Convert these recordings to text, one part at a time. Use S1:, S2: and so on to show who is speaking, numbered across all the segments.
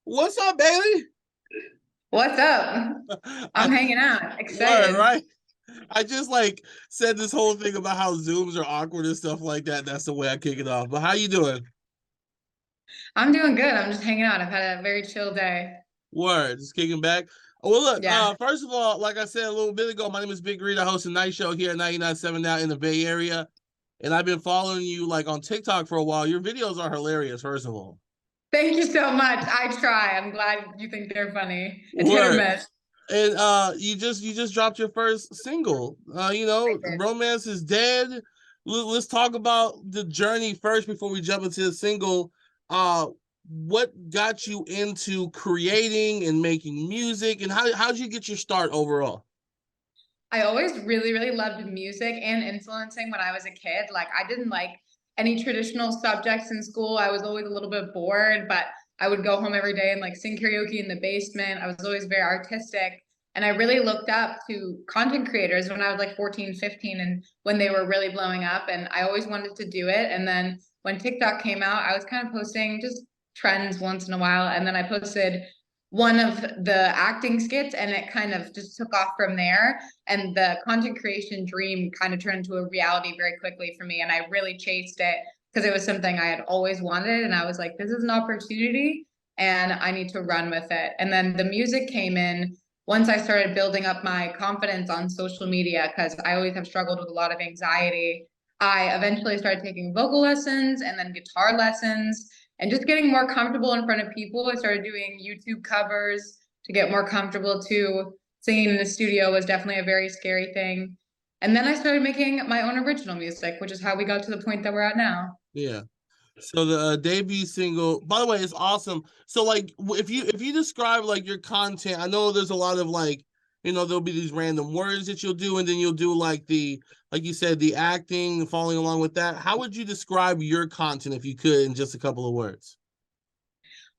S1: What's up, Bailey?
S2: What's up?
S1: I
S2: I'm hanging out,
S1: word,
S2: excited.
S1: right? I just like said this whole thing about how Zooms are awkward and stuff like that. That's the way I kick it off. But how you doing?
S2: I'm doing good. I'm just hanging out. I've had a very chill day.
S1: Word, just kicking back. Well, look,
S2: Yeah.
S1: first of all, like I said a little bit ago, my name is Big Reid. I host a night show here at 99.7 now in the Bay Area. And I've been following you like on TikTok for a while. Your videos are hilarious, first of all.
S2: Thank you so much. I try. I'm glad you think they're funny. It's hit or
S1: Word.
S2: miss.
S1: And you just dropped your first single.
S2: I did.
S1: Romance is Dead. Let's talk about the journey first before we jump into the single. What got you into creating and making music, and how'd you get your start overall?
S2: I always really, really loved music and influencing when I was a kid. Like, I didn't like any traditional subjects in school. I was always a little bit bored, but I would go home every day and like sing karaoke in the basement. I was always very artistic. And I really looked up to content creators when I was like 14, 15, and when they were really blowing up. And I always wanted to do it. And then when TikTok came out, I was kind of posting just trends once in a while. And then I posted one of the acting skits, and it kind of just took off from there, and the content creation dream kind of turned into a reality very quickly for me, and I really chased it because it was something I had always wanted, and I was like, this is an opportunity and I need to run with it. And then the music came in once I started building up my confidence on social media, because I always have struggled with a lot of anxiety. I eventually started taking vocal lessons and then guitar lessons and just getting more comfortable in front of people. I started doing YouTube covers to get more comfortable too. Singing in the studio was definitely a very scary thing. And then I started making my own original music, which is how we got to the point that we're at now.
S1: Yeah. So the debut single, by the way, is awesome. So like, if you describe like your content, I know there's a lot of like, there'll be these random words that you'll do, and then you'll do like like you said, the acting, following along with that. How would you describe your content if you could in just a couple of words?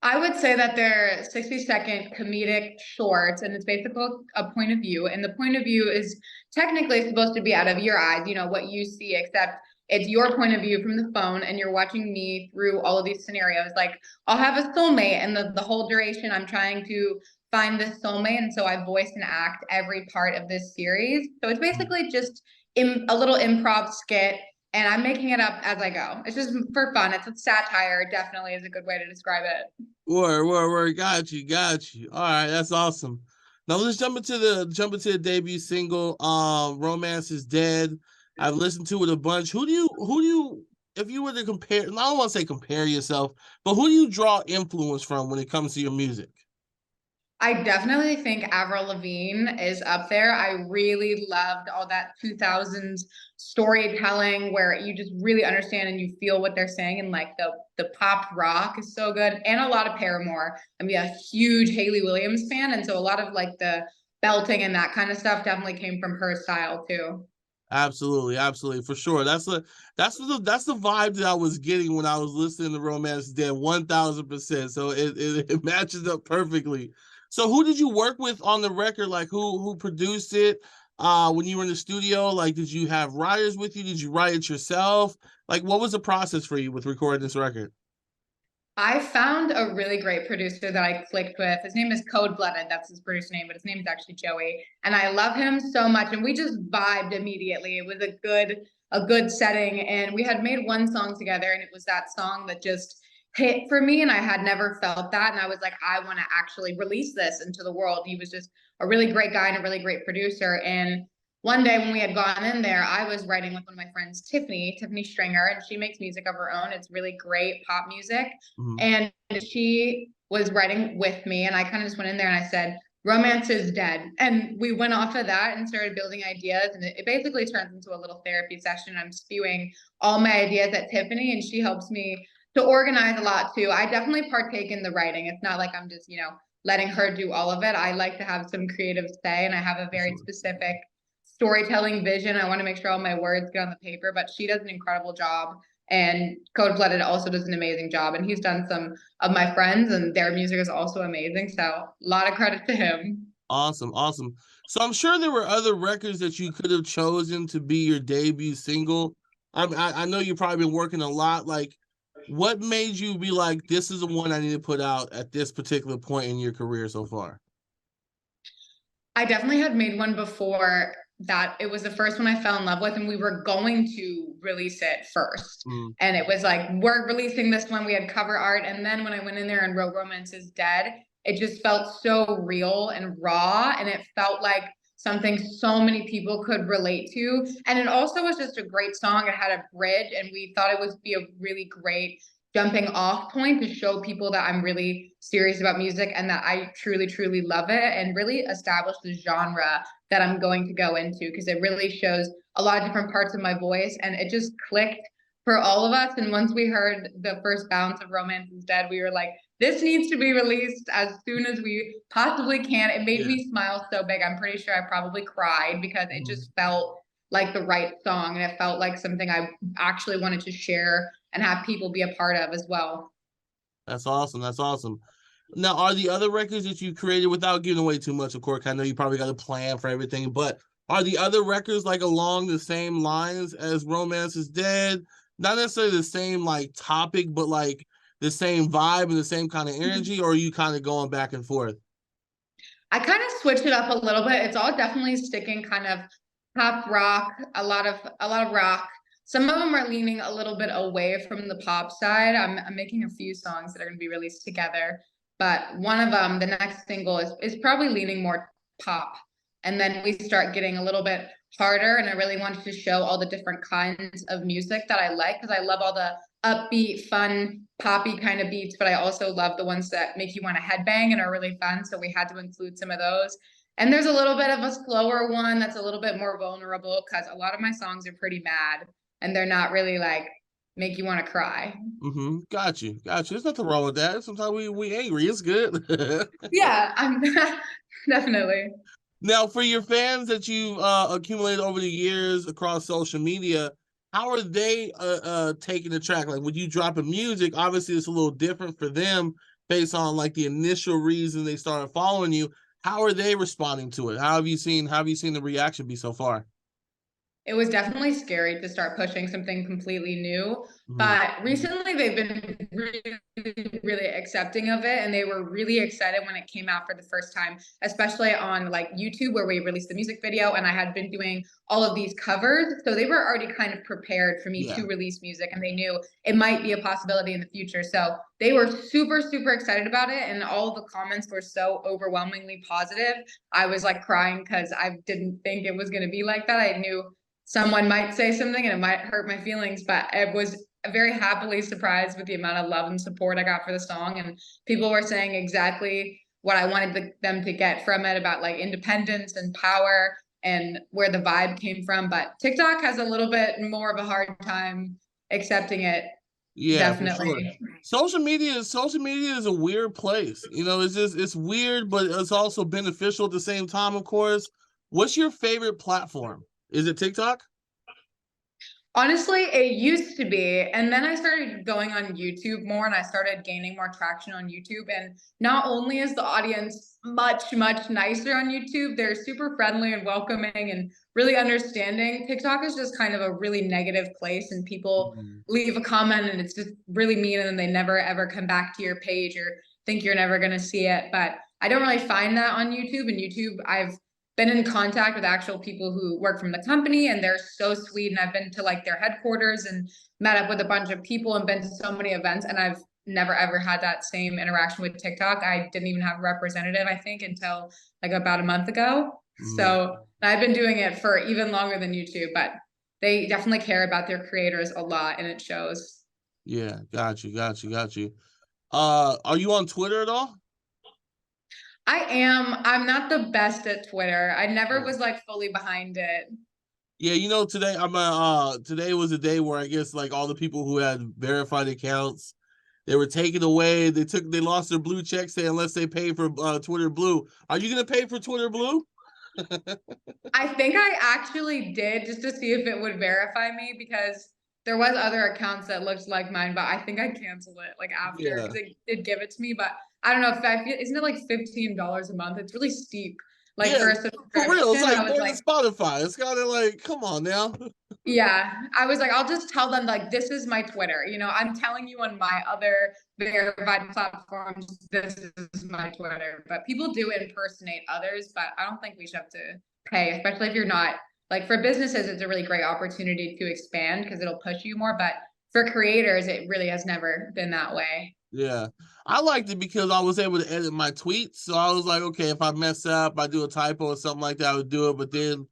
S2: I would say that they're 60-second comedic shorts, and it's basically a point of view. And the point of view is technically supposed to be out of your eyes, what you see, except it's your point of view from the phone, and you're watching me through all of these scenarios. Like, I'll have a soulmate, and the whole duration, I'm trying to find this soulmate. And so I voice and act every part of this series. So it's basically just a little improv skit, and I'm making it up as I go. It's just for fun. It's a satire, definitely is a good way to describe it.
S1: Word. Got you, got you. All right, that's awesome. Now let's jump into the debut single. Romance is Dead. I've listened to it a bunch. Who do you if you were to compare? I don't want to say compare yourself, but who do you draw influence from when it comes to your music?
S2: I definitely think Avril Lavigne is up there. I really loved all that 2000s storytelling where you just really understand and you feel what they're saying, and like the pop rock is so good, and a lot of Paramore. I'm a huge Hayley Williams fan, and so a lot of like the belting and that kind of stuff definitely came from her style too.
S1: Absolutely, for sure. That's the vibe that I was getting when I was listening to Romance is Dead, 1,000%. So it matches up perfectly. So who did you work with on the record? Like who produced it? When you were in the studio, like did you have writers with you? Did you write it yourself? Like what was the process for you with recording this record?
S2: I found a really great producer that I clicked with. His name is Code Blooded. That's his producer name, but his name is actually Joey. And I love him so much. And we just vibed immediately. It was a good setting. And we had made one song together, and it was that song that just hit for me. And I had never felt that. And I was like, I want to actually release this into the world. He was just a really great guy and a really great producer. And one day when we had gone in there, I was writing with one of my friends, Tiffany Stringer, and she makes music of her own. It's really great pop music.
S1: Mhm.
S2: And she was writing with me, and I kind of just went in there and I said, romance is dead. And we went off of that and started building ideas. And it basically turns into a little therapy session. I'm spewing all my ideas at Tiffany, and she helps me to organize a lot too. I definitely partake in the writing. It's not like I'm just, letting her do all of it. I like to have some creative say, and I have a
S1: For
S2: very
S1: sure.
S2: specific storytelling vision. I want to make sure all my words get on the paper, but she does an incredible job. And Code Blooded also does an amazing job. And he's done some of my friends, and their music is also amazing. So a lot of credit to him.
S1: Awesome. So I'm sure there were other records that you could have chosen to be your debut single. I know you've probably been working a lot. Like, What made you be like, this is the one I need to put out at this particular point in your career so far?
S2: I definitely had made one before that. It was the first one I fell in love with, and we were going to release it first.
S1: Mm,
S2: And it was like, we're releasing this one. We had cover art. And then when I went in there and wrote Romance is Dead, it just felt so real and raw. And it felt like something so many people could relate to. And it also was just a great song. It had a bridge, and we thought it would be a really great jumping off point to show people that I'm really serious about music and that I truly, truly love it, and really establish the genre that I'm going to go into, because it really shows a lot of different parts of my voice, and it just clicked for all of us. And once we heard the first bounce of Romance is Dead, we were like, this needs to be released as soon as we possibly can. It made
S1: yeah.
S2: me smile so big. I'm pretty sure I probably cried because it just felt like the right song, and it felt like something I actually wanted to share and have people be a part of as well.
S1: That's awesome. That's awesome. Now, are the other records that you created, without giving away too much, of course, I know you probably got a plan for everything, but are the other records like along the same lines as Romance is Dead? Not necessarily the same like topic, but like the same vibe and the same kind of energy, or are you kind of going back and forth?
S2: I kind of switched it up a little bit. It's all definitely sticking kind of pop rock, a lot of rock. Some of them are leaning a little bit away from the pop side. I'm making a few songs that are going to be released together, but one of them, the next single, is probably leaning more pop. And then we start getting a little bit harder, and I really wanted to show all the different kinds of music that I like, because I love all the upbeat, fun, poppy kind of beats, but I also love the ones that make you want to headbang and are really fun. So we had to include some of those. And there's a little bit of a slower one that's a little bit more vulnerable, because a lot of my songs are pretty mad and they're not really like make you want to cry.
S1: Mm-hmm. Got you. Got you. There's nothing wrong with that. Sometimes we angry. It's good.
S2: Yeah, I'm definitely.
S1: Now, for your fans that you've accumulated over the years across social media, how are they taking the track? Like, when you drop a music, obviously it's a little different for them based on like the initial reason they started following you. How are they responding to it? How have you seen the reaction be so far?
S2: It was definitely scary to start pushing something completely new.
S1: Mhm.
S2: But recently they've been really, really accepting of it. And they were really excited when it came out for the first time, especially on like YouTube, where we released the music video. And I had been doing all of these covers. So they were already kind of prepared for me
S1: Yeah.
S2: to release music, and they knew it might be a possibility in the future. So they were super, super excited about it. And all the comments were so overwhelmingly positive. I was like crying because I didn't think it was going to be like that. I knew someone might say something and it might hurt my feelings, but I was very happily surprised with the amount of love and support I got for the song. And people were saying exactly what I wanted them to get from it, about like independence and power and where the vibe came from. But TikTok has a little bit more of a hard time accepting it.
S1: Yeah, for sure.
S2: Definitely.
S1: Social media is a weird place. You know, it's weird, but it's also beneficial at the same time, of course. What's your favorite platform? Is it TikTok?
S2: Honestly, it used to be. And then I started going on YouTube more, and I started gaining more traction on YouTube. And not only is the audience much, much nicer on YouTube, they're super friendly and welcoming and really understanding. TikTok is just kind of a really negative place, and people
S1: Mhm.
S2: leave a comment and it's just really mean, and then they never ever come back to your page or think you're never going to see it. But I don't really find that on YouTube. And YouTube, I've been in contact with actual people who work from the company, and they're so sweet. And I've been to like their headquarters and met up with a bunch of people and been to so many events. And I've never ever had that same interaction with TikTok. I didn't even have a representative, I think, until like about a month ago.
S1: Mm.
S2: So I've been doing it for even longer than YouTube, but they definitely care about their creators a lot, and it shows.
S1: Yeah, got you, got you, got you. Are you on Twitter at all?
S2: I am. I'm not the best at Twitter. I never
S1: Yeah.
S2: was like fully behind it.
S1: Yeah, you know, today was a day where I guess like all the people who had verified accounts, they were taken away. They lost their blue check, say unless they pay for Twitter Blue. Are you gonna pay for Twitter Blue?
S2: I think I actually did, just to see if it would verify me, because there was other accounts that looked like mine, but I think I canceled it like after,
S1: Yeah.
S2: because it did give it to me. But I don't know if I feel, isn't it like $15 a month? It's really steep, like
S1: Yeah,
S2: for a
S1: for real. It's
S2: subscription.
S1: like
S2: I was
S1: more than
S2: like,
S1: Spotify. It's kind of like, come on now.
S2: Yeah, I was like, I'll just tell them like this is my Twitter. You know, I'm telling you on my other verified platforms, this is my Twitter. But people do impersonate others, but I don't think we should have to pay, especially if you're not like for businesses, it's a really great opportunity to expand because it'll push you more. But for creators, it really has never been that way.
S1: Yeah. I liked it because I was able to edit my tweets. So I was like, okay, if I mess up, I do a typo or something like that, I would do it. But then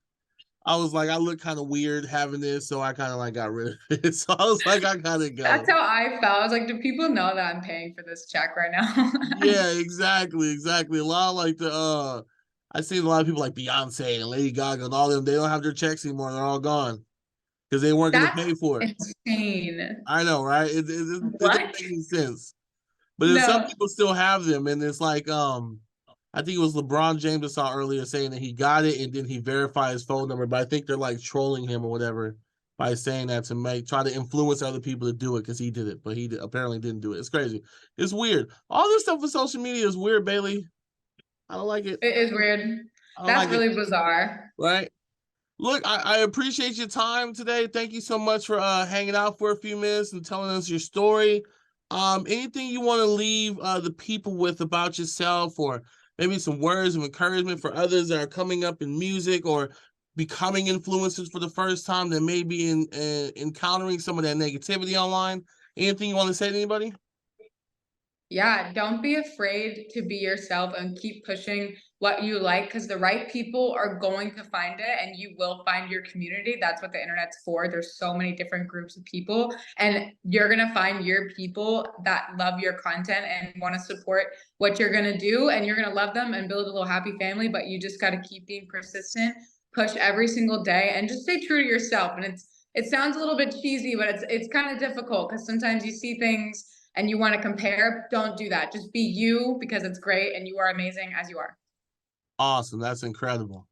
S1: I was like, I look kind of weird having this, so I kind of like got rid of it. So I was like, I gotta
S2: That's
S1: go.
S2: how I felt. I was like, do people know that I'm paying for this check right now?
S1: Yeah, exactly, exactly. A lot of like I seen a lot of people like Beyonce and Lady Gaga and all them. They don't have their checks anymore. They're all gone because they weren't gonna
S2: That's
S1: pay for it.
S2: insane.
S1: I know, right? It doesn't
S2: What?
S1: make any sense. But then some
S2: No,
S1: people still have them, and it's like I think it was LeBron James I saw earlier saying that he got it and then he verified his phone number, but I think they're like trolling him or whatever by saying that to make try to influence other people to do it because he did it, but apparently didn't do it. It's crazy. It's weird. All this stuff with social media is weird, Bailey. I don't like it.
S2: it is weird.
S1: I don't
S2: That's
S1: like it.
S2: really bizarre.
S1: Right? Look, I appreciate your time today. Thank you so much for hanging out for a few minutes and telling us your story. Anything you want to leave the people with about yourself, or maybe some words of encouragement for others that are coming up in music or becoming influencers for the first time that may be encountering some of that negativity online. Anything you want to say to anybody?
S2: Yeah, don't be afraid to be yourself and keep pushing what you like because the right people are going to find it and you will find your community. That's what the internet's for. There's so many different groups of people, and you're going to find your people that love your content and want to support what you're going to do, and you're going to love them and build a little happy family. But you just got to keep being persistent, push every single day, and just stay true to yourself. And it sounds a little bit cheesy, but it's kind of difficult because sometimes you see things and you want to compare, don't do that. Just be you because it's great and you are amazing as you are.
S1: Awesome. That's incredible.